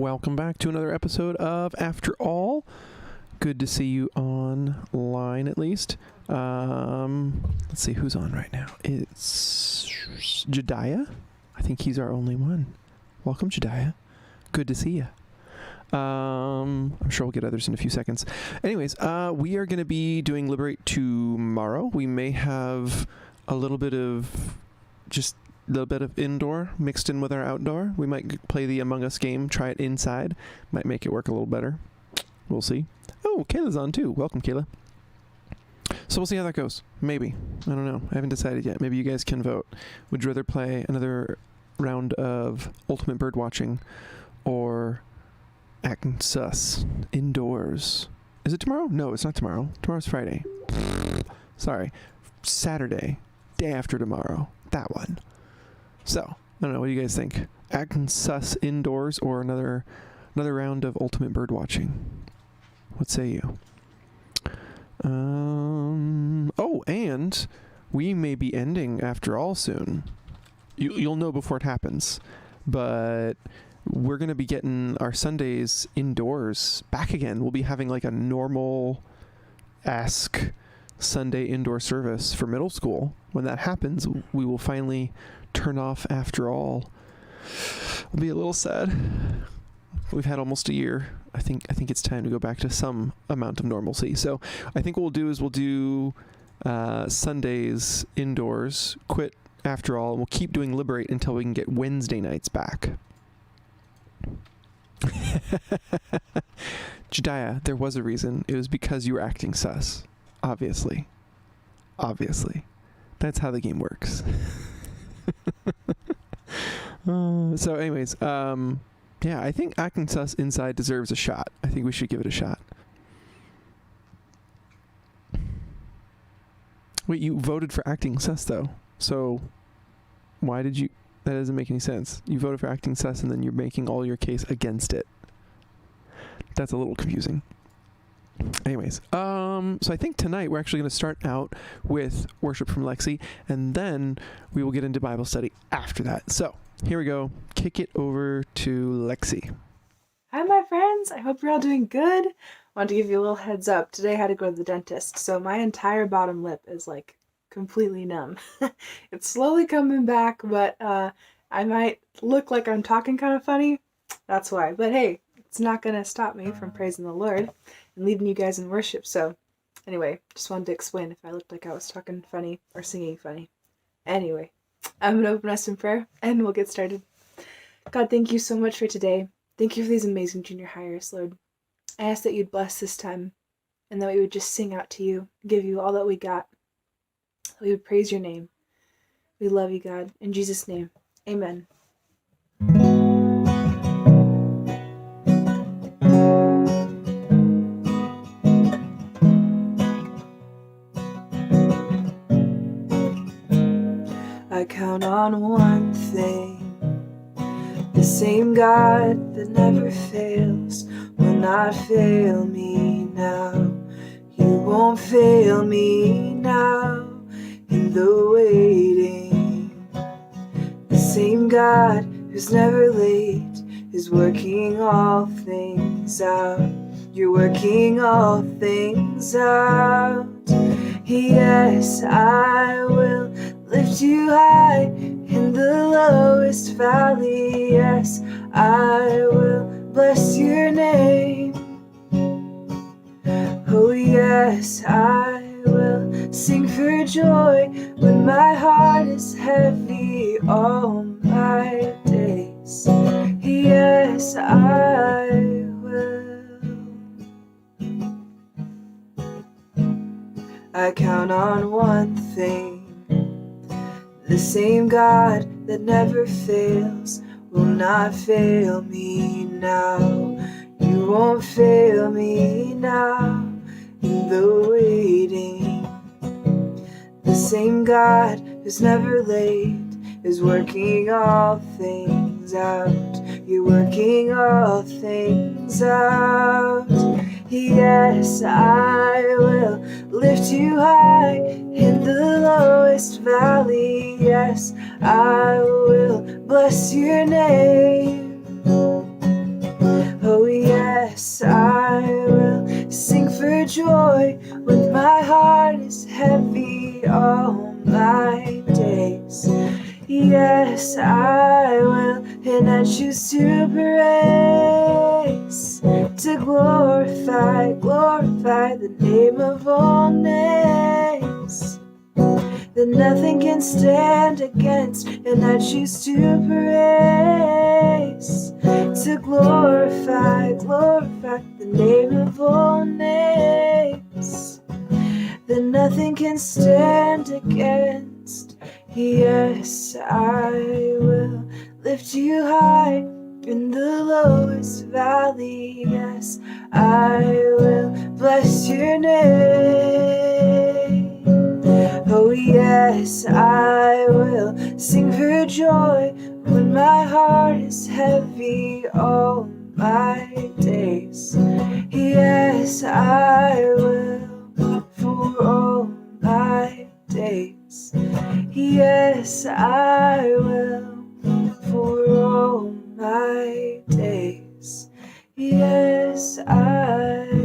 Welcome back to another episode of After All. Good to see you online, at least. Let's see who's on right now. It's Jediah. I think he's our only one. Welcome, Jediah. Good to see you. I'm sure we'll get others in a few seconds. Anyways, we are going to be doing Liberate tomorrow. We may have a little bit of indoor mixed in with our outdoor. We might play the Among Us game, try it inside. Might make it work a little better. We'll see. Oh, Kayla's on too. Welcome, Kayla. So we'll see how that goes. Maybe. I don't know. I haven't decided yet. Maybe you guys can vote. Would you rather play another round of Ultimate Bird Watching or Acting Sus indoors? Is it tomorrow? No, it's not tomorrow. Tomorrow's Friday. Sorry. Saturday. Day after tomorrow. That one. So, I don't know. What do you guys think? Acting Sus indoors or another round of Ultimate Bird Watching? What say you? Oh, and we may be ending After All soon. You'll know before it happens. But we're going to be getting our Sundays indoors back again. We'll be having like a normal-esque Sunday indoor service for middle school. When that happens, we will finally turn off After All. I'll be a little sad. We've had almost a year. I think it's time to go back to some amount of normalcy. So I think what we'll do is we'll do Sundays indoors, quit After All, and we'll keep doing Liberate until we can get Wednesday nights back. Jediah, there was a reason. It was because you were acting sus. Obviously. That's how the game works. So anyways, yeah, I think acting sus inside deserves a shot. I think we should give it a shot. Wait, you voted for acting sus though. So why did you... That doesn't make any sense. You voted for acting sus and then you're making all your case against it. That's a little confusing. Anyways, so I think tonight we're actually going to start out with worship from Lexi, and then we will get into Bible study after that. So here we go. Kick it over to Lexi. Hi, my friends. I hope you're all doing good. Want to give you a little heads up. Today I had to go to the dentist, so my entire bottom lip is like completely numb. It's slowly coming back, but I might look like I'm talking kind of funny. That's why. But hey, it's not going to stop me from praising the Lord and leading you guys in worship. So anyway, just wanted to explain if I looked like I was talking funny or singing funny. Anyway, I'm going to open us in prayer and we'll get started. God, thank you so much for today. Thank you for these amazing junior hires, Lord. I ask that you'd bless this time and that we would just sing out to you, give you all that we got. We would praise your name. We love you, God. In Jesus' name, amen. I count on one thing. The same God that never fails will not fail me now. You won't fail me now in the waiting. The same God who's never late is working all things out. You're working all things out. Yes, I will lift you high in the lowest valley. Yes, I will bless your name. Oh yes, I will sing for joy when my heart is heavy all my days. Yes, I will. I count on one thing. The same God that never fails will not fail me now. You won't fail me now in the waiting. The same God who's never late is working all things out. You're working all things out. Yes, I will lift you high in the lowest valley. Yes, I will bless your name. Oh yes, I will sing for joy when my heart is heavy all my days. Yes, I will, and I choose to praise, to glorify the name of all names, that nothing can stand against, and I choose to praise, to glorify the name of all names, that nothing can stand against. Yes, I will lift you high in the lowest valley. Yes, I will bless your name. Oh yes, I will sing for joy when my heart is heavy all my days. Yes, I will for all my days. Yes, I will for all my days. Yes, I will.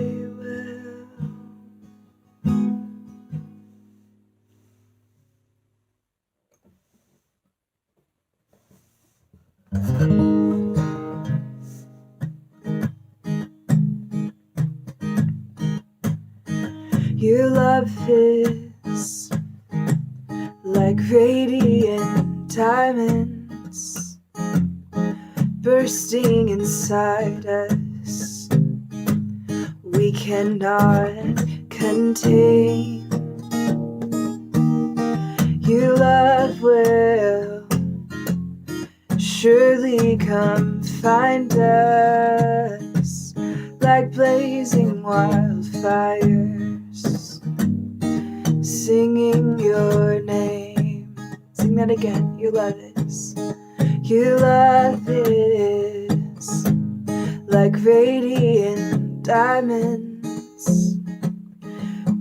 Your love is like radiant diamonds bursting inside us. We cannot contain. Your love will surely come find us like blazing wildfires, singing your name. Sing that again. Your love is like radiant diamonds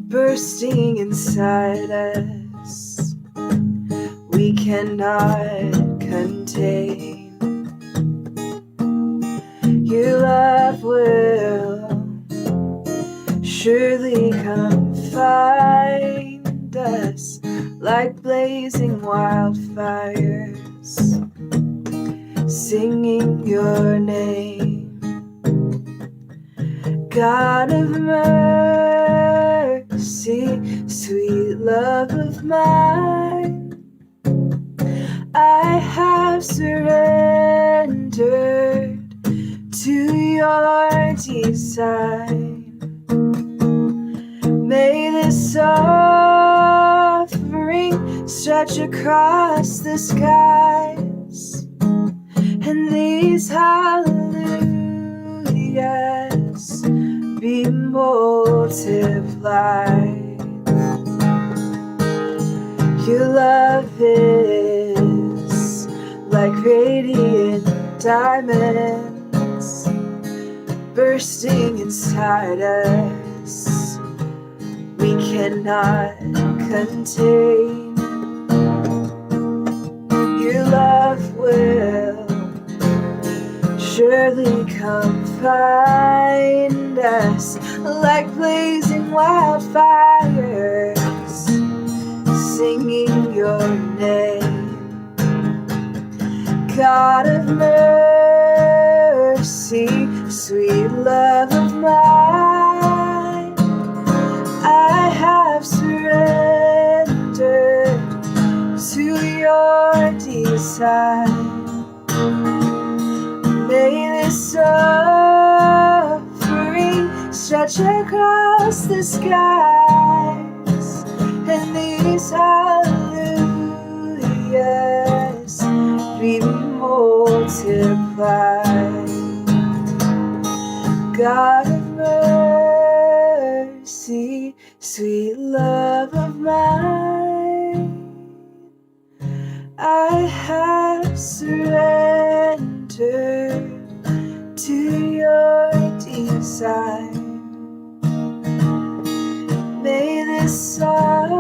bursting inside us. We cannot contain. Your love will surely come find us like blazing wildfires, singing your name. God of mercy, sweet love of mine, I have surrendered to your design. May this offering stretch across the skies, and these hallelujahs be multiplied. Your love is like radiant diamonds bursting inside us. We cannot contain. Your love will surely come find us like blazing wildfires, singing your name. God of mercy, sweet love of mine, I have surrendered to your design. May this offering stretch across the skies, and these hallelujahs be multiplied. God of mercy, sweet love of mine, I have surrendered to your design. May this offering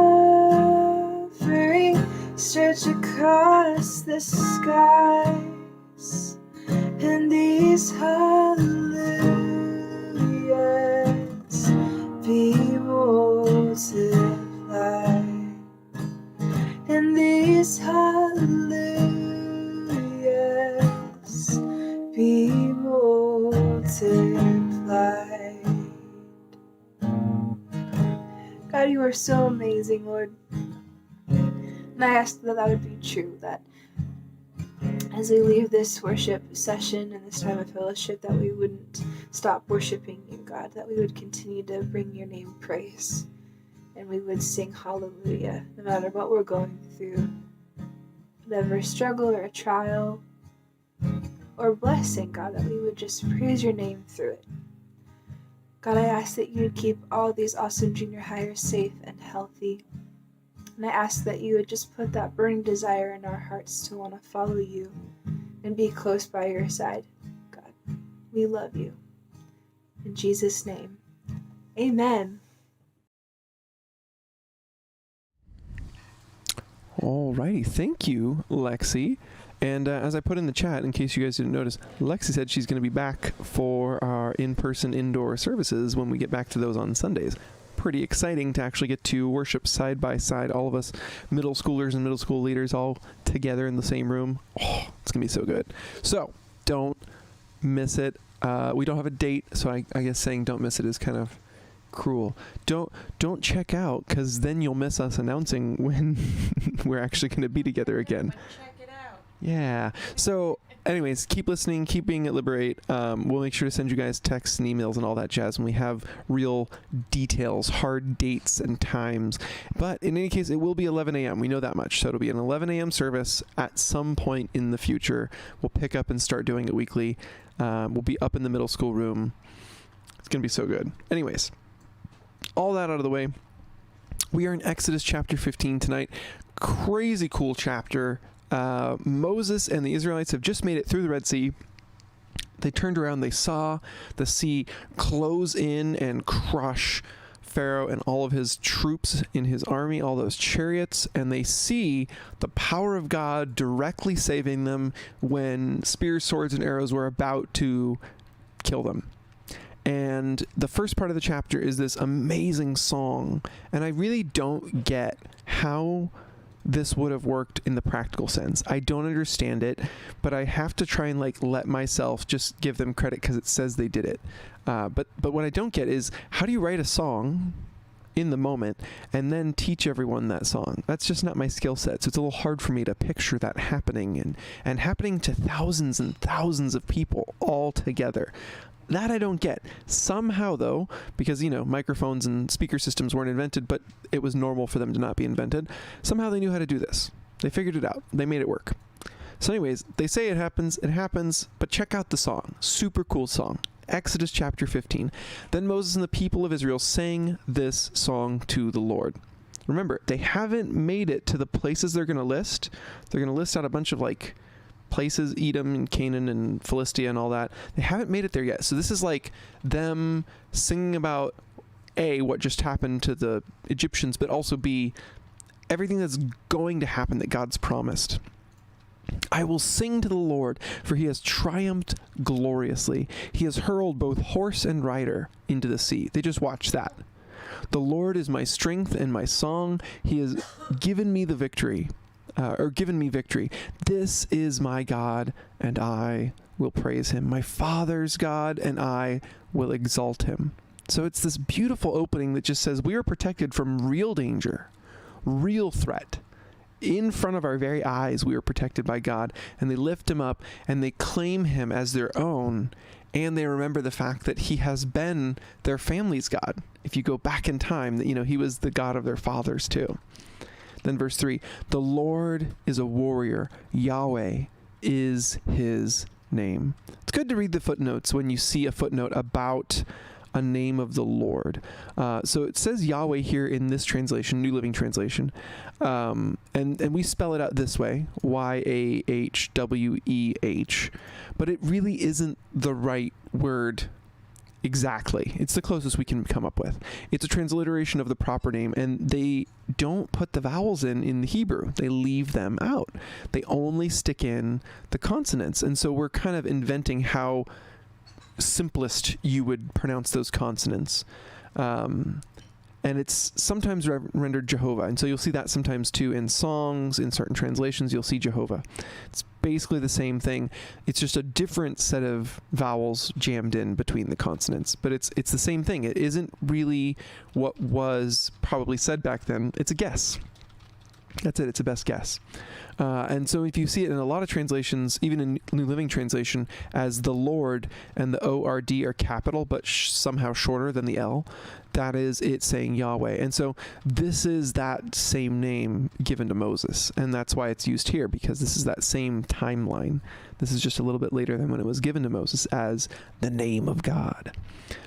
stretch across the skies, and these hallelujahs God, you are so amazing, Lord. And I ask that that would be true, that as we leave this worship session and this time of fellowship, that we wouldn't stop worshiping you, God, that we would continue to bring your name praise, and we would sing hallelujah, no matter what we're going through, whatever struggle or a trial or blessing, God, that we would just praise your name through it. God, I ask that you would keep all these awesome junior hires safe and healthy. And I ask that you would just put that burning desire in our hearts to want to follow you and be close by your side. God, we love you. In Jesus' name, amen. Alrighty, thank you, Lexi. And as I put in the chat, in case you guys didn't notice, Lexi said she's going to be back for our in-person indoor services when we get back to those on Sundays. Pretty exciting to actually get to worship side by side, all of us middle schoolers and middle school leaders all together in the same room. Oh, it's going to be so good. So don't miss it. We don't have a date, so I guess saying don't miss it is kind of cruel. Don't check out, because then you'll miss us announcing when we're actually going to be together again. Check it out. Yeah. So anyways, keep listening, keep being at Liberate. We'll make sure to send you guys texts and emails and all that jazz when we have real details, hard dates and times. But in any case, it will be 11 a.m. We know that much. So it'll be an 11 a.m. service at some point in the future. We'll pick up and start doing it weekly. We'll be up in the middle school room. It's going to be so good. Anyways, all that out of the way. We are in Exodus chapter 15 tonight. Crazy cool chapter. Moses and the Israelites have just made it through the Red Sea. They turned around, they saw the sea close in and crush Pharaoh and all of his troops in his army, all those chariots, and they see the power of God directly saving them when spears, swords, and arrows were about to kill them. And the first part of the chapter is this amazing song, and I really don't get how this would have worked in the practical sense. I don't understand it, but I have to try and let myself just give them credit because it says they did it. But what I don't get is, how do you write a song in the moment and then teach everyone that song? That's just not my skill set. So it's a little hard for me to picture that happening and happening to thousands and thousands of people all together. That I don't get. Somehow, though, because, microphones and speaker systems weren't invented, but it was normal for them to not be invented, somehow they knew how to do this. They figured it out. They made it work. So anyways, they say it happens, but check out the song. Super cool song. Exodus chapter 15. Then Moses and the people of Israel sang this song to the Lord. Remember, they haven't made it to the places they're going to list. They're going to list out a bunch of, places, Edom and Canaan and Philistia and all that. They haven't made it there yet. So this is them singing about A, what just happened to the Egyptians, but also B, everything that's going to happen that God's promised. I will sing to the Lord, for he has triumphed gloriously. He has hurled both horse and rider into the sea. They just watched that. The Lord is my strength and my song. He has given me the victory. Given me victory. This is my God, and I will praise him. My Father's God, and I will exalt him. So it's this beautiful opening that just says we are protected from real danger, real threat. In front of our very eyes, we are protected by God, and they lift him up, and they claim him as their own, and they remember the fact that he has been their family's God. If you go back in time, that he was the God of their fathers too. Then verse 3, the Lord is a warrior. Yahweh is his name. It's good to read the footnotes when you see a footnote about a name of the Lord. So it says Yahweh here in this translation, New Living Translation. And we spell it out this way, Yahweh. But it really isn't the right word exactly. It's the closest we can come up with. It's a transliteration of the proper name, and they don't put the vowels in the Hebrew. They leave them out. They only stick in the consonants. And so we're kind of inventing how simplest you would pronounce those consonants. And and it's sometimes rendered Jehovah. And so you'll see that sometimes too in songs, in certain translations, you'll see Jehovah. It's basically the same thing. It's just a different set of vowels jammed in between the consonants, but it's the same thing. It isn't really what was probably said back then. It's a guess. That's it. It's a best guess. And so if you see it in a lot of translations, even in New Living Translation, as the Lord, and the O-R-D are capital, but somehow shorter than the L, that is it saying Yahweh. And so this is that same name given to Moses. And that's why it's used here, because this is that same timeline. This is just a little bit later than when it was given to Moses as the name of God.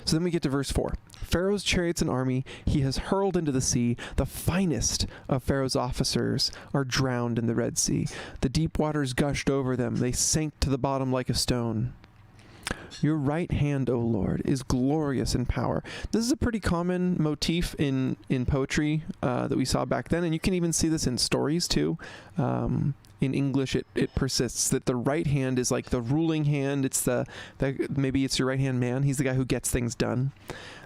So then we get to verse 4. Pharaoh's chariots and army he has hurled into the sea. The finest of Pharaoh's officers are drowned in the Red Sea. The deep waters gushed over them. They sank to the bottom like a stone. Your right hand, O Lord, is glorious in power. This is a pretty common motif in poetry that we saw back then, and you can even see this in stories too. In English, it persists that the right hand is like the ruling hand. It's maybe it's your right hand man. He's the guy who gets things done.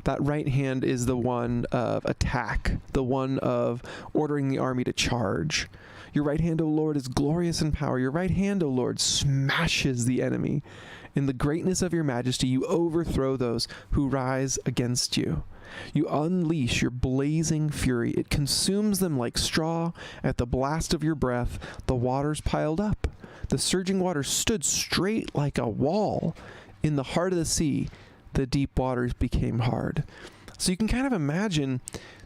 That right hand is the one of attack, the one of ordering the army to charge. Your right hand, O Lord, is glorious in power. Your right hand, O Lord, smashes the enemy. In the greatness of your majesty, you overthrow those who rise against you. You unleash your blazing fury. It consumes them like straw. At the blast of your breath, the waters piled up. The surging waters stood straight like a wall. In the heart of the sea, the deep waters became hard. So you can kind of imagine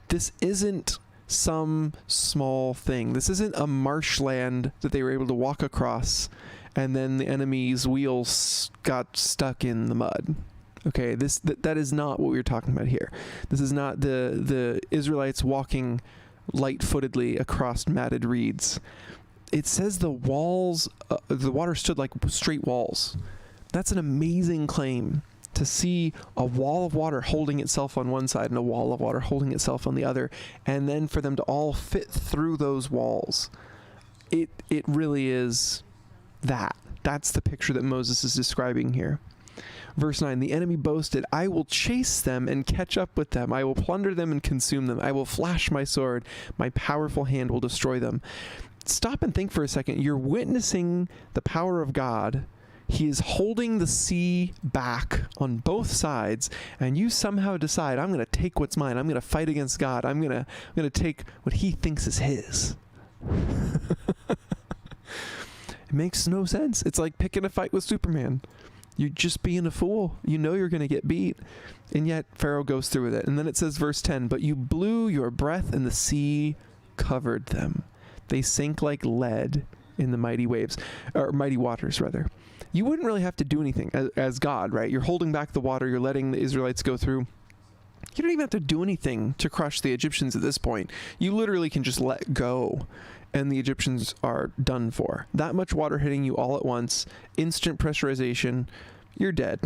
this isn't some small thing. This isn't a marshland that they were able to walk across and then the enemy's wheels got stuck in the mud. Okay, that is not what we're talking about here. This is not the Israelites walking light-footedly across matted reeds. It says the water stood like straight walls. That's an amazing claim, to see a wall of water holding itself on one side and a wall of water holding itself on the other, and then for them to all fit through those walls. It really is that. That's the picture that Moses is describing here. Verse 9, the enemy boasted, I will chase them and catch up with them. I will plunder them and consume them. I will flash my sword. My powerful hand will destroy them. Stop and think for a second. You're witnessing the power of God. He is holding the sea back on both sides, and you somehow decide, I'm going to take what's mine. I'm going to fight against God. I'm going to take what he thinks is his. It makes no sense. It's like picking a fight with Superman. You're just being a fool. You know you're going to get beat. And yet Pharaoh goes through with it. And then it says, verse 10, but you blew your breath and the sea covered them. They sank like lead in the mighty waves, or mighty waters, rather. You wouldn't really have to do anything as God, right? You're holding back the water. You're letting the Israelites go through. You don't even have to do anything to crush the Egyptians at this point. You literally can just let go, and the Egyptians are done for. That much water hitting you all at once, instant pressurization, you're dead.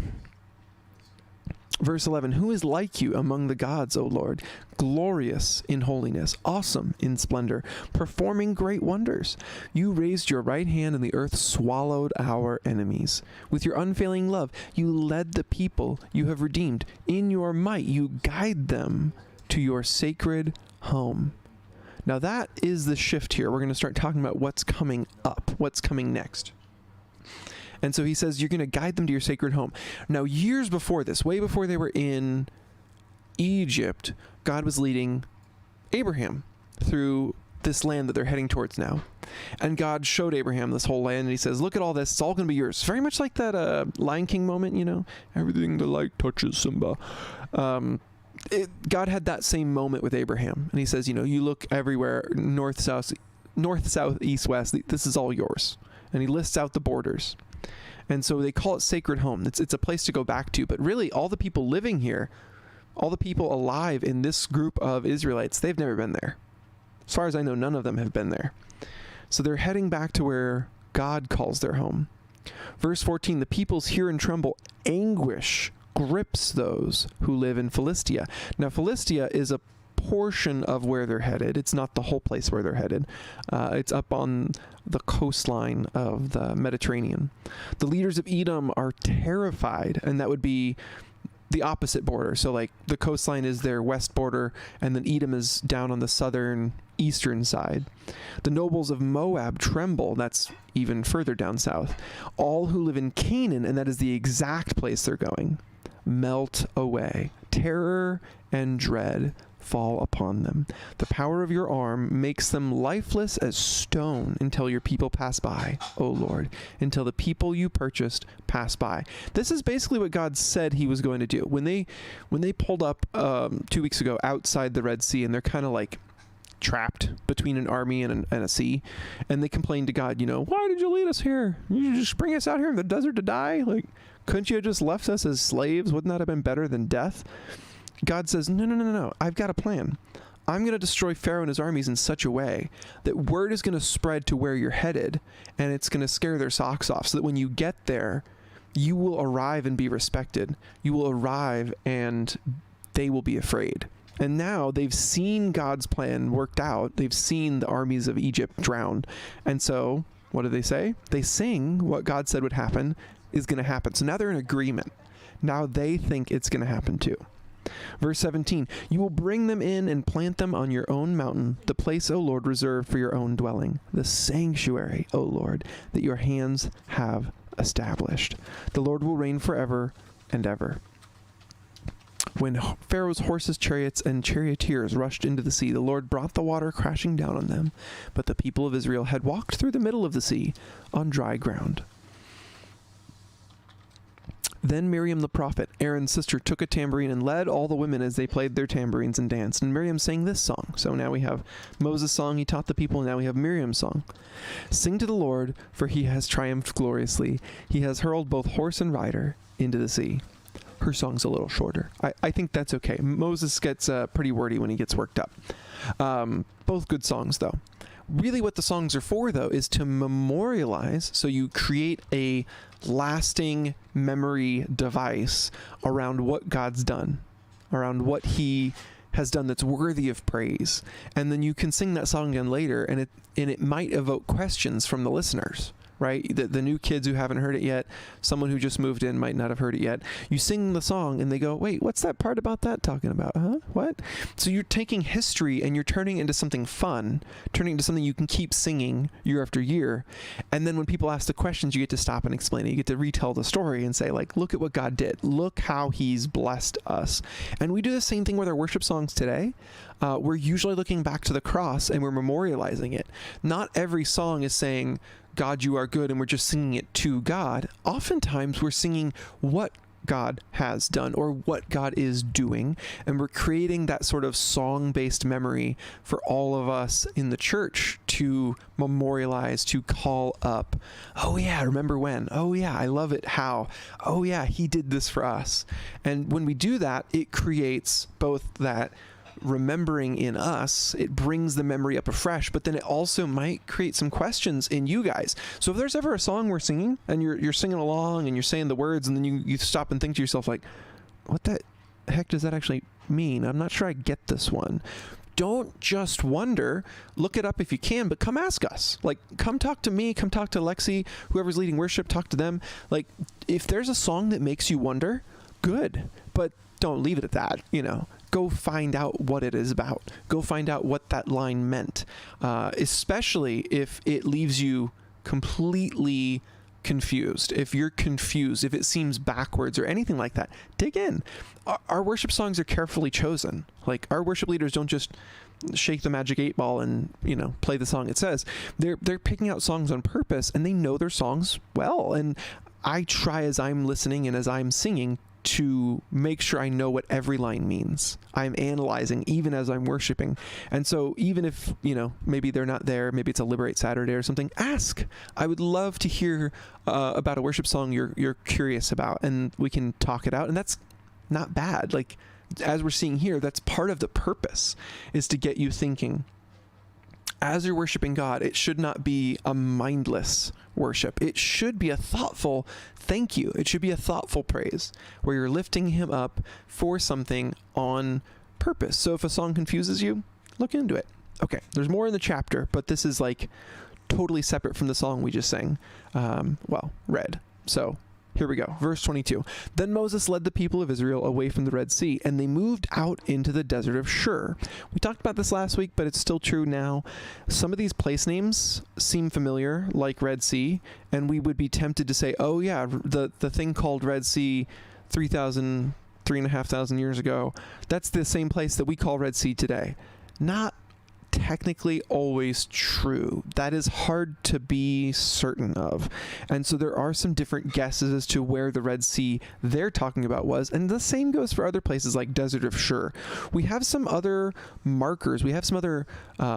Verse 11, who is like you among the gods, O Lord, glorious in holiness, awesome in splendor, performing great wonders? You raised your right hand and the earth swallowed our enemies. With your unfailing love, you led the people you have redeemed. In your might, you guide them to your sacred home. Now that is the shift here. We're going to start talking about what's coming up, what's coming next. And so he says, you're going to guide them to your sacred home. Now, years before this, way before they were in Egypt, God was leading Abraham through this land that they're heading towards now. And God showed Abraham this whole land, and he says, look at all this. It's all going to be yours. Very much like that Lion King moment, you know, everything the light touches, Simba. God had that same moment with Abraham. And he says, you know, you look everywhere, north, south, east, west. This is all yours. And he lists out the borders. And so they call it sacred home. It's a place to go back to. But really, all the people living here, all the people alive in this group of Israelites, they've never been there. As far as I know, none of them have been there. So they're heading back to where God calls their home. Verse 14, the peoples hear and tremble. Anguish grips those who live in Philistia. Now, Philistia is a portion of where they're headed. It's not the whole place where they're headed. It's up on the coastline of the Mediterranean. The leaders of Edom are terrified, and that would be the opposite border. So like the coastline is their west border, and then Edom is down on the southern eastern side. The nobles of Moab tremble. That's even further down south. All who live in Canaan, and that is the exact place they're going, melt away. Terror and dread fall upon them. The power of your arm makes them lifeless as stone until your people pass by, O Lord, until the people you purchased pass by. This is basically what God said he was going to do. When they pulled up 2 weeks ago outside the Red Sea, and they're kind of like trapped between an army and a sea, and they complained to God, why did you lead us here? You just bring us out here in the desert to die? Like, couldn't you have just left us as slaves? Wouldn't that have been better than death? God says, no. I've got a plan. I'm going to destroy Pharaoh and his armies in such a way that word is going to spread to where you're headed, and it's going to scare their socks off, so that when you get there, you will arrive and be respected. You will arrive and they will be afraid. And now they've seen God's plan worked out. They've seen the armies of Egypt drowned. And so what do they say? They sing what God said would happen is going to happen. So now they're in agreement. Now they think it's going to happen too. Verse 17, you will bring them in and plant them on your own mountain, the place, O Lord, reserved for your own dwelling, the sanctuary, O Lord, that your hands have established. The Lord will reign forever and ever. When Pharaoh's horses, chariots, and charioteers rushed into the sea, the Lord brought the water crashing down on them, but the people of Israel had walked through the middle of the sea on dry ground. Then Miriam the prophet, Aaron's sister, took a tambourine and led all the women as they played their tambourines and danced. And Miriam sang this song. So now we have Moses' song, he taught the people, and now we have Miriam's song. Sing to the Lord, for he has triumphed gloriously. He has hurled both horse and rider into the sea. Her song's a little shorter. I think that's okay. Moses gets pretty wordy when he gets worked up. Both good songs, though. Really what the songs are for, though, is to memorialize. So you create a lasting memory device around what God's done, around what he has done that's worthy of praise. And then you can sing that song again later, and it might evoke questions from the listeners, right? The new kids who haven't heard it yet, someone who just moved in might not have heard it yet. You sing the song and they go, wait, what's that part about that talking about? Huh? What? So you're taking history and you're turning it into something fun, turning it into something you can keep singing year after year. And then when people ask the questions, you get to stop and explain it. You get to retell the story and say, like, look at what God did. Look how he's blessed us. And we do the same thing with our worship songs today. We're usually looking back to the cross and we're memorializing it. Not every song is saying, God, you are good, and we're just singing it to God. Oftentimes we're singing what God has done or what God is doing, and we're creating that sort of song-based memory for all of us in the church to memorialize, to call up. Oh yeah, remember when? Oh yeah, I love it how. Oh yeah, he did this for us. And when we do that, it creates both that remembering in us, it brings the memory up afresh, but then it also might create some questions in you guys. So if there's ever a song we're singing and you're singing along and you're saying the words, and then you stop and think to yourself, like, what the heck does that actually mean? I'm not sure I get this one. Don't just wonder. Look it up if you can, but come ask us. Like, come talk to me, come talk to Lexi, whoever's leading worship, talk to them. Like, if there's a song that makes you wonder, good, but don't leave it at that, Go find out what it is about. Go find out what that line meant, especially if it leaves you completely confused. If you're confused, if it seems backwards or anything like that, dig in. Our worship songs are carefully chosen. Like, our worship leaders don't just shake the magic 8-ball and, play the song it says. They're picking out songs on purpose, and they know their songs well. And I try, as I'm listening and as I'm singing, to make sure I know what every line means. I'm analyzing even as I'm worshiping. And so even if, maybe they're not there, maybe it's a Liberate Saturday or something, ask. I would love to hear about a worship song you're curious about, and we can talk it out. And that's not bad. Like, as we're seeing here, that's part of the purpose, is to get you thinking. As you're worshiping God, it should not be a mindless worship. It should be a thoughtful thank you. It should be a thoughtful praise where you're lifting him up for something on purpose. So if a song confuses you, look into it. Okay, there's more in the chapter, but this is like totally separate from the song we just sang, read. So Here we go. Verse 22. Then Moses led the people of Israel away from the Red Sea, and they moved out into the desert of Shur. We talked about this last week, but it's still true now. Some of these place names seem familiar, like Red Sea, and we would be tempted to say, oh yeah, the thing called Red Sea 3,500 years ago, that's the same place that we call Red Sea today. Not technically always true. That is hard to be certain of. And so there are some different guesses as to where the Red Sea they're talking about was. And the same goes for other places like Desert of Shur. We have some other markers. We have some other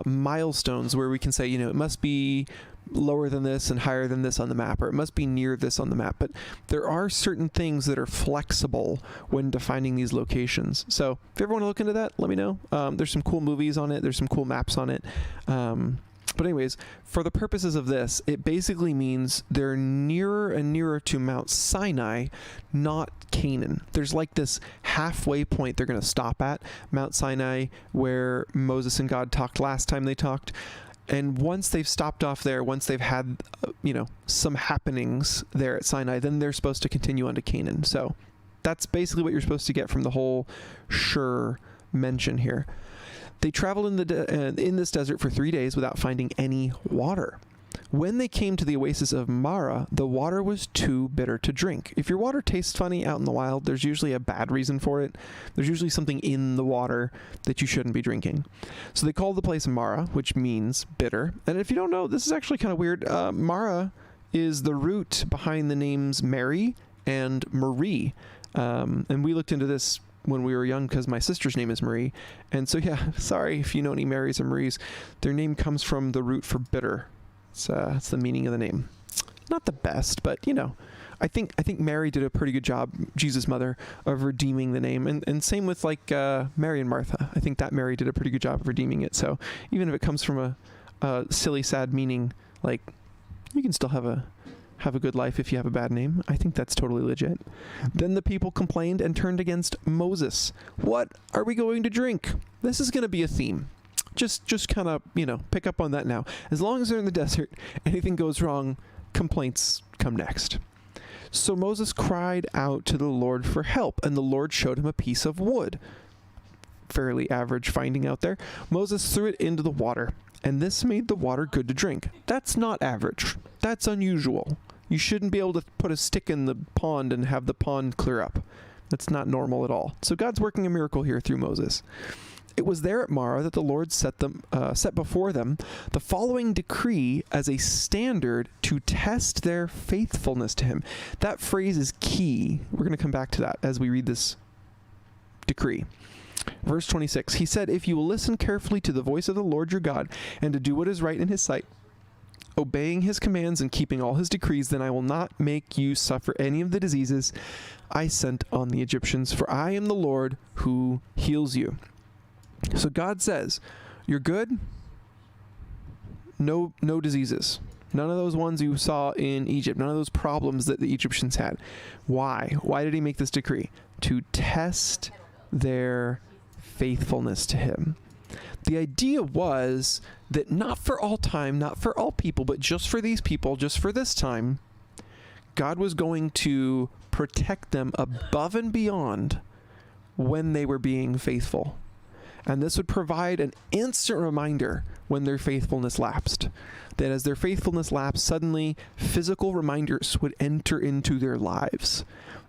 milestones where we can say, it must be lower than this and higher than this on the map, or it must be near this on the map. But there are certain things that are flexible when defining these locations. So if you ever want to look into that, let me know. There's some cool movies on it. There's some cool maps on it. But anyways, for the purposes of this, it basically means they're nearer and nearer to Mount Sinai, not Canaan. There's like this halfway point they're going to stop at, Mount Sinai, where Moses and God talked last time they talked. And once they've stopped off there, once they've had, some happenings there at Sinai, then they're supposed to continue on to Canaan. So that's basically what you're supposed to get from the whole Shur mention here. They traveled in this desert for 3 days without finding any water. When they came to the oasis of Marah, the water was too bitter to drink. If your water tastes funny out in the wild, there's usually a bad reason for it. There's usually something in the water that you shouldn't be drinking. So they called the place Marah, which means bitter. And if you don't know, this is actually kind of weird. Marah is the root behind the names Mary and Marie. And we looked into this when we were young because my sister's name is Marie. And so, yeah, sorry if you know any Marys or Maries. Their name comes from the root for bitter. That's the meaning of the name. Not the best, but I think Mary did a pretty good job, Jesus' mother, of redeeming the name. And same with like Mary and Martha. I think that Mary did a pretty good job of redeeming it. So even if it comes from a silly, sad meaning, like you can still have a good life if you have a bad name. I think that's totally legit. Then the people complained and turned against Moses. What are we going to drink? This is going to be a theme. Just kind of, pick up on that now. As long as they're in the desert, anything goes wrong, complaints come next. So Moses cried out to the Lord for help, and the Lord showed him a piece of wood. Fairly average finding out there. Moses threw it into the water, and this made the water good to drink. That's not average. That's unusual. You shouldn't be able to put a stick in the pond and have the pond clear up. That's not normal at all. So God's working a miracle here through Moses. It was there at Marah that the Lord set before them the following decree as a standard to test their faithfulness to him. That phrase is key. We're going to come back to that as we read this decree. Verse 26, he said, if you will listen carefully to the voice of the Lord your God and to do what is right in his sight, obeying his commands and keeping all his decrees, then I will not make you suffer any of the diseases I sent on the Egyptians, for I am the Lord who heals you. So God says, you're good, no diseases. None of those ones you saw in Egypt, none of those problems that the Egyptians had. Why? Why did he make this decree? To test their faithfulness to him. The idea was that not for all time, not for all people, but just for these people, just for this time, God was going to protect them above and beyond when they were being faithful. And this would provide an instant reminder when their faithfulness lapsed. That as their faithfulness lapsed, suddenly physical reminders would enter into their lives.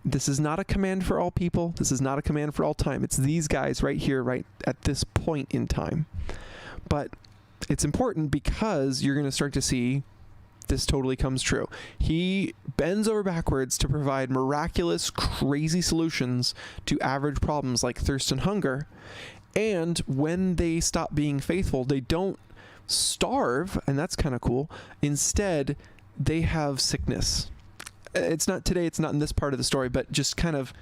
This is not a command for all people. This is not a command for all time. It's these guys right here, right at this point in time. But it's important because you're going to start to see this totally comes true. He bends over backwards to provide miraculous, crazy solutions to average problems like thirst and hunger. And when they stop being faithful, they don't starve, and that's kind of cool. Instead, they have sickness. It's not today, it's not in this part of the story, but just kind of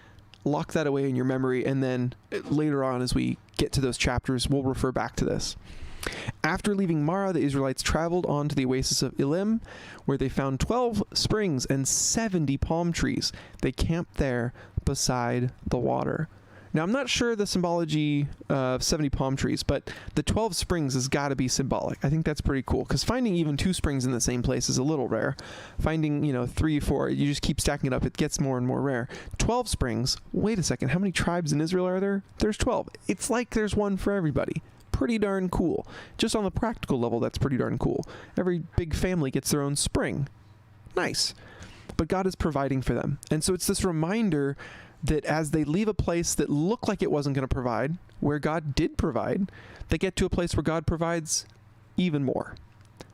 lock that away in your memory, and then later on as we get to those chapters, we'll refer back to this. After leaving Marah, the Israelites traveled on to the oasis of Elim, where they found 12 springs and 70 palm trees. They camped there beside the water. Now, I'm not sure the symbology of 70 palm trees, but the 12 springs has got to be symbolic. I think that's pretty cool, because finding even 2 springs in the same place is a little rare. Finding, 3, 4, you just keep stacking it up, it gets more and more rare. 12 springs, wait a second, how many tribes in Israel are there? There's 12. It's like there's one for everybody. Pretty darn cool. Just on the practical level, that's pretty darn cool. Every big family gets their own spring. Nice. But God is providing for them. And so it's this reminder that as they leave a place that looked like it wasn't going to provide, where God did provide, they get to a place where God provides even more.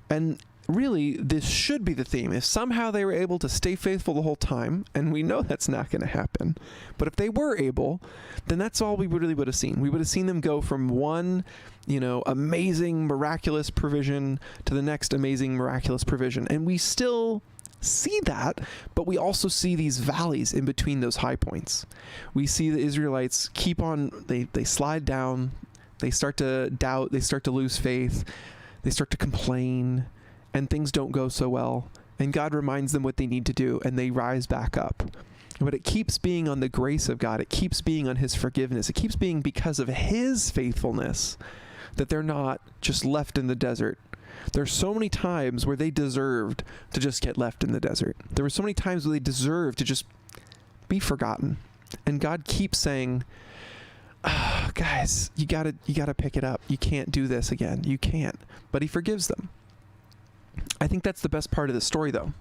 And really, this should be the theme. If somehow they were able to stay faithful the whole time, and we know that's not going to happen, but if they were able, then that's all we really would have seen. We would have seen them go from one, amazing, miraculous provision to the next amazing, miraculous provision. And we still see that, but we also see these valleys in between those high points. We see the Israelites keep on, they slide down, they start to doubt, they start to lose faith, they start to complain, and things don't go so well. And God reminds them what they need to do, and they rise back up. But it keeps being on the grace of God. It keeps being on his forgiveness. It keeps being because of his faithfulness that they're not just left in the desert. There's so many times where they deserved to just get left in the desert. There were so many times where they deserved to just be forgotten. And God keeps saying, guys, you gotta pick it up. You can't do this again. You can't. But he forgives them. I think that's the best part of the story, though.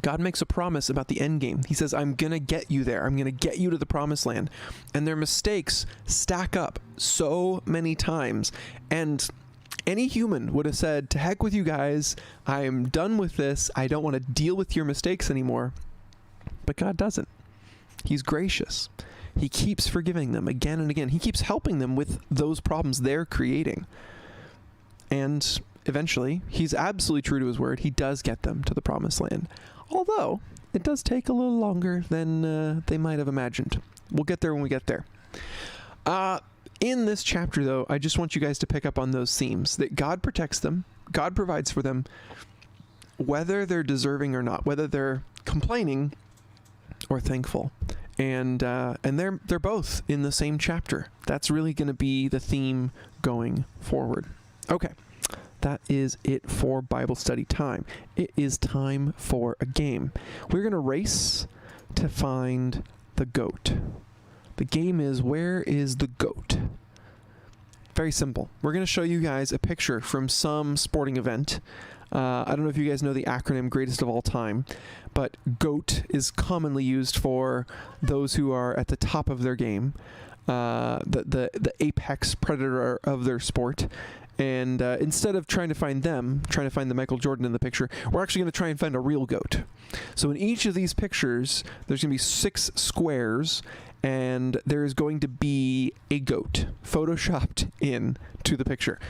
God makes a promise about the end game. He says, I'm going to get you there. I'm going to get you to the promised land. And their mistakes stack up so many times. And any human would have said, to heck with you guys. I'm done with this. I don't want to deal with your mistakes anymore. But God doesn't. He's gracious. He keeps forgiving them again and again. He keeps helping them with those problems they're creating. And eventually, he's absolutely true to his word. He does get them to the promised land. Although, it does take a little longer than they might have imagined. We'll get there when we get there. In this chapter, though, I just want you guys to pick up on those themes. That God protects them, God provides for them, whether they're deserving or not, whether they're complaining or thankful. And they're both in the same chapter. That's really going to be the theme going forward. Okay. That is it for Bible study time. It is time for a game. We're going to race to find the goat. The game is, where is the goat? Very simple. We're going to show you guys a picture from some sporting event. I don't know if you guys know the acronym greatest of all time, but GOAT is commonly used for those who are at the top of their game, the apex predator of their sport. And instead of trying to find the Michael Jordan in the picture, we're actually going to try and find a real goat. So in each of these pictures, there's going to be 6 squares, and there is going to be a goat photoshopped in to the picture.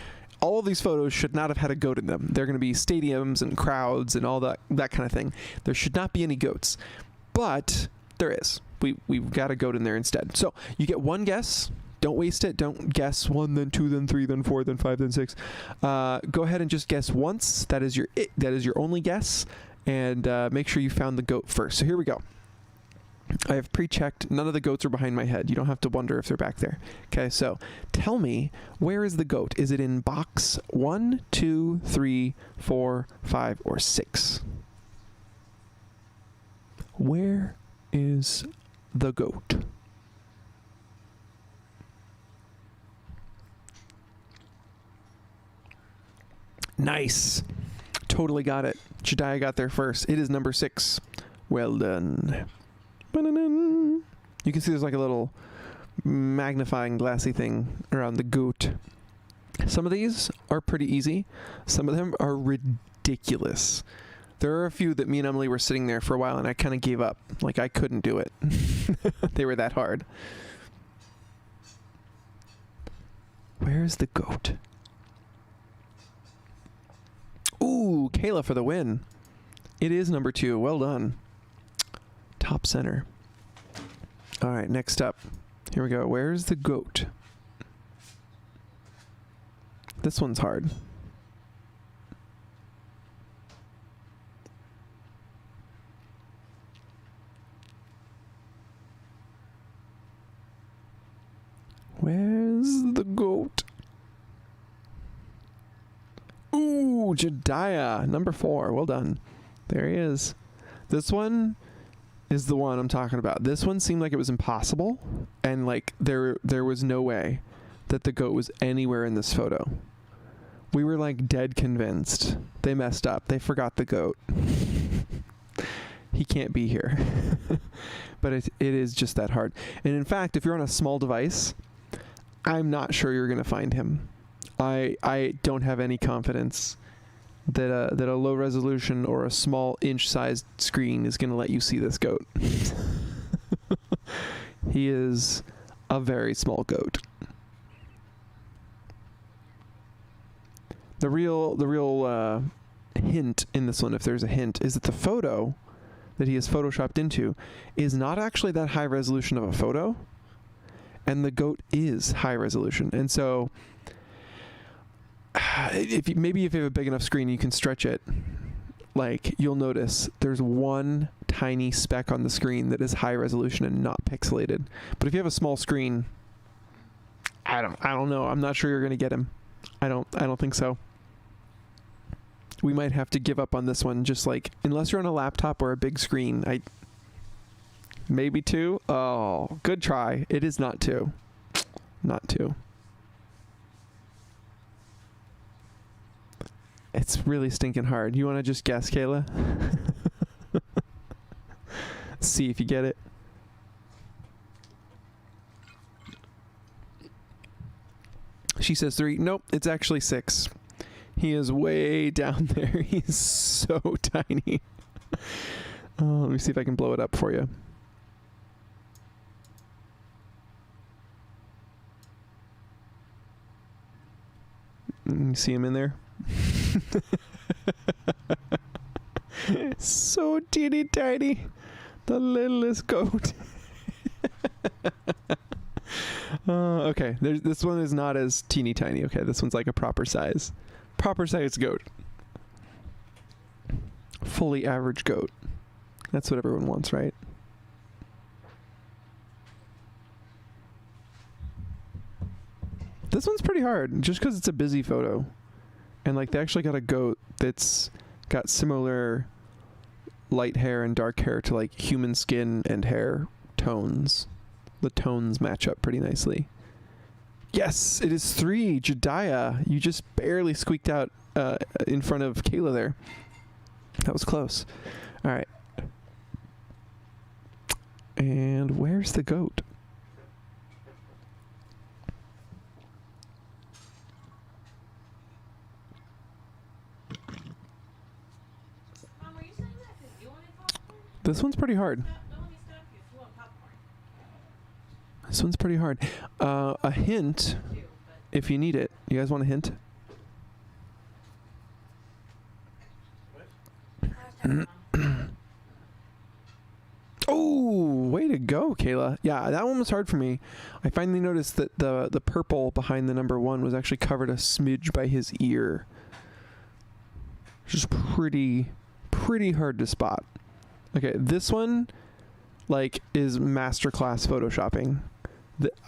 All of these photos should not have had a goat in them. They're going to be stadiums and crowds and all that kind of thing. There should not be any goats, but there is. We've got a goat in there instead. So you get one guess. Don't waste it. Don't guess 1, then 2, then 3, then 4, then 5, then 6. Go ahead and just guess once. That is your only guess. And make sure you found the goat first. So here we go. I have pre-checked. None of the goats are behind my head. You don't have to wonder if they're back there. Okay, so tell me, where is the goat? Is it in box 1, 2, 3, 4, 5, or 6? Where is the goat? Nice. Totally got it. Jediah got there first. It is number 6. Well done. Ba-na-na. You can see there's like a little magnifying glassy thing around the goat. Some of these are pretty easy. Some of them are ridiculous. There are a few that me and Emily were sitting there for a while and I kind of gave up. Like I couldn't do it. They were that hard. Where's the goat? Ooh, Kayla for the win. It is number 2. Well done. Top center. All right, next up. Here we go. Where's the goat? This one's hard. Where's the goat? Ooh, Jediah, number 4. Well done. There he is. This one is the one I'm talking about. This one seemed like it was impossible, and like there was no way that the goat was anywhere in this photo. We were like dead convinced. They messed up. They forgot the goat. He can't be here. But it is just that hard. And in fact, if you're on a small device, I'm not sure you're going to find him. I don't have any confidence that a low resolution or a small inch-sized screen is going to let you see this goat. He is a very small goat. The real hint in this one, if there's a hint, is that the photo that he is photoshopped into is not actually that high resolution of a photo, and the goat is high resolution. And so if you have a big enough screen, you can stretch it. Like, you'll notice there's one tiny speck on the screen that is high resolution and not pixelated. But if you have a small screen, I don't know. I'm not sure you're going to get him. I don't think so. We might have to give up on this one, just like, unless you're on a laptop or a big screen. Maybe 2. Oh, good try. It is not 2. Not 2. It's really stinking hard. You want to just guess, Kayla? See if you get it. She says 3. Nope, it's actually 6. He is way down there. He's so tiny. Let me see if I can blow it up for you. You see him in there? So teeny tiny. The littlest goat. Okay, this one is not as teeny tiny. Okay, this one's like a proper size. Proper size goat. Fully average goat. That's what everyone wants, right? This one's pretty hard, just because it's a busy photo. And like they actually got a goat that's got similar light hair and dark hair to like human skin and hair tones. The tones match up pretty nicely. Yes, it is 3. Jediah. You just barely squeaked out in front of Kayla there. That was close. All right. And where's the goat? Mom, were you saying that because you wanted popcorn? This one's pretty hard. Don't let me stop you if you want popcorn. This one's pretty hard. A hint, if you need it. You guys want a hint? Oh, way to go, Kayla. Yeah, that one was hard for me. I finally noticed that the purple behind the number 1 was actually covered a smidge by his ear. Just pretty hard to spot. Okay, this one, like, is masterclass photoshopping.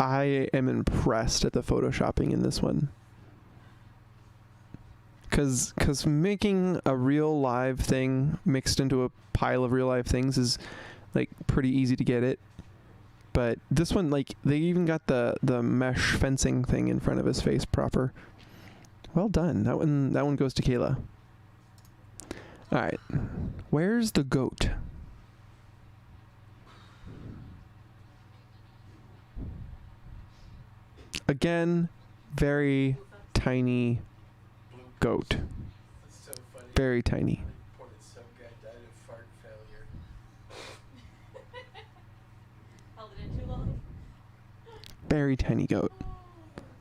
I am impressed at the photoshopping in this one. Because making a real live thing mixed into a pile of real live things is like pretty easy to get it. But this one, like, they even got the mesh fencing thing in front of his face proper. Well done. That one goes to Kayla. All right. Where's the goat? Again, very tiny goat. So funny. Very tiny. Reported some guy died of fart failure. Held it in too long. Very tiny goat.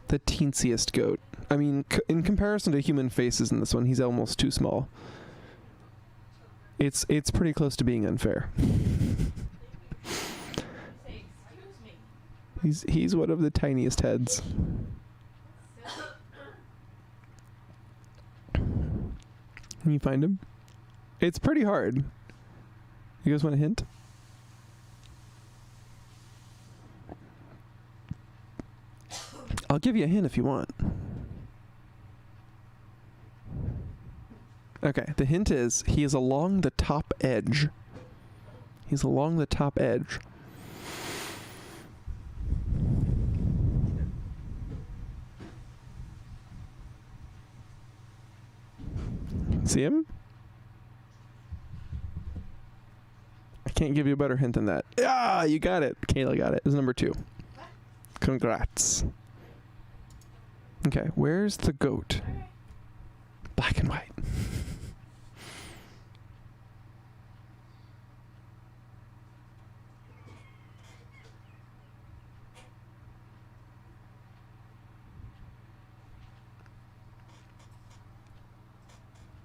The teensiest goat. I mean, in comparison to human faces in this one, he's almost too small. It's pretty close to being unfair. Say, excuse me. He's one of the tiniest heads. Can you find him? It's pretty hard. You guys want a hint? I'll give you a hint if you want. Okay, the hint is he is along the top edge. He's along the top edge. See him? I can't give you a better hint than that. Ah, you got it. Kayla got it. It's number 2. Congrats. Okay, where's the goat? Black and white.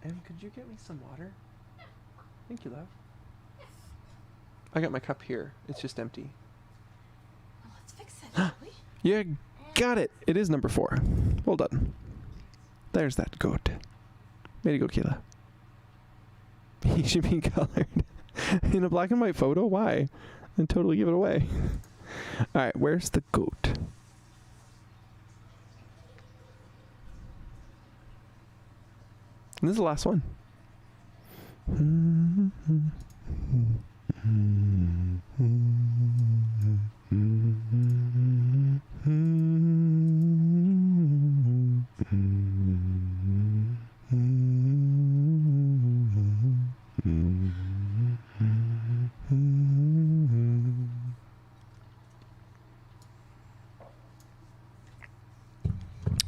Em, could you get me some water? Thank you, love. I got my cup here. It's just empty. Well, let's fix it, shall we? Yeah, got it. It is number 4. Well done. There's that goat. Way to go, Kayla. He should be colored. In a black and white photo? Why? And totally give it away. Alright, where's the goat? And this is the last one.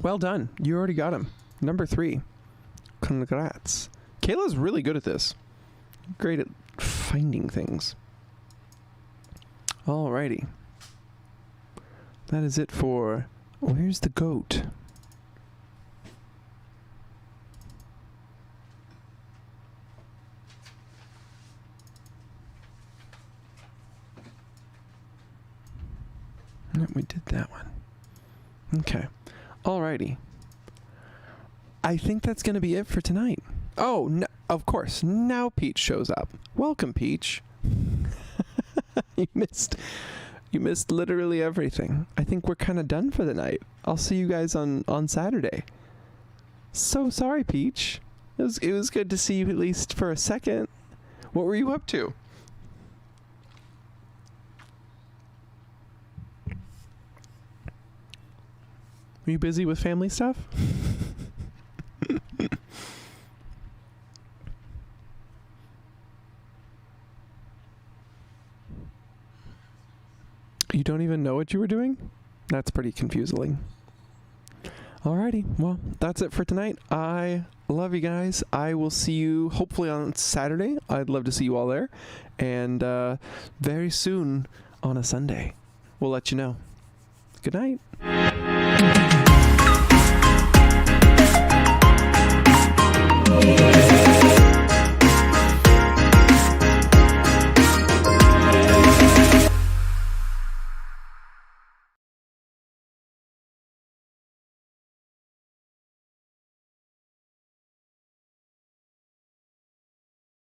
Well done. You already got him. Number 3. Congrats. Kayla's really good at this. Great at finding things. Alrighty. That is it for Where's the Goat? Yep, we did that one. Okay. Alrighty. I think that's going to be it for tonight. Oh, no, of course. Now Peach shows up. Welcome, Peach. You missed literally everything. I think we're kind of done for the night. I'll see you guys on Saturday. So sorry, Peach. It was good to see you at least for a second. What were you up to? Were you busy with family stuff? You don't even know what you were doing? That's pretty confusing. Alrighty, well, that's it for tonight. I love you guys. I will see you hopefully on Saturday. I'd love to see you all there. And very soon on a Sunday. We'll let you know. Good night.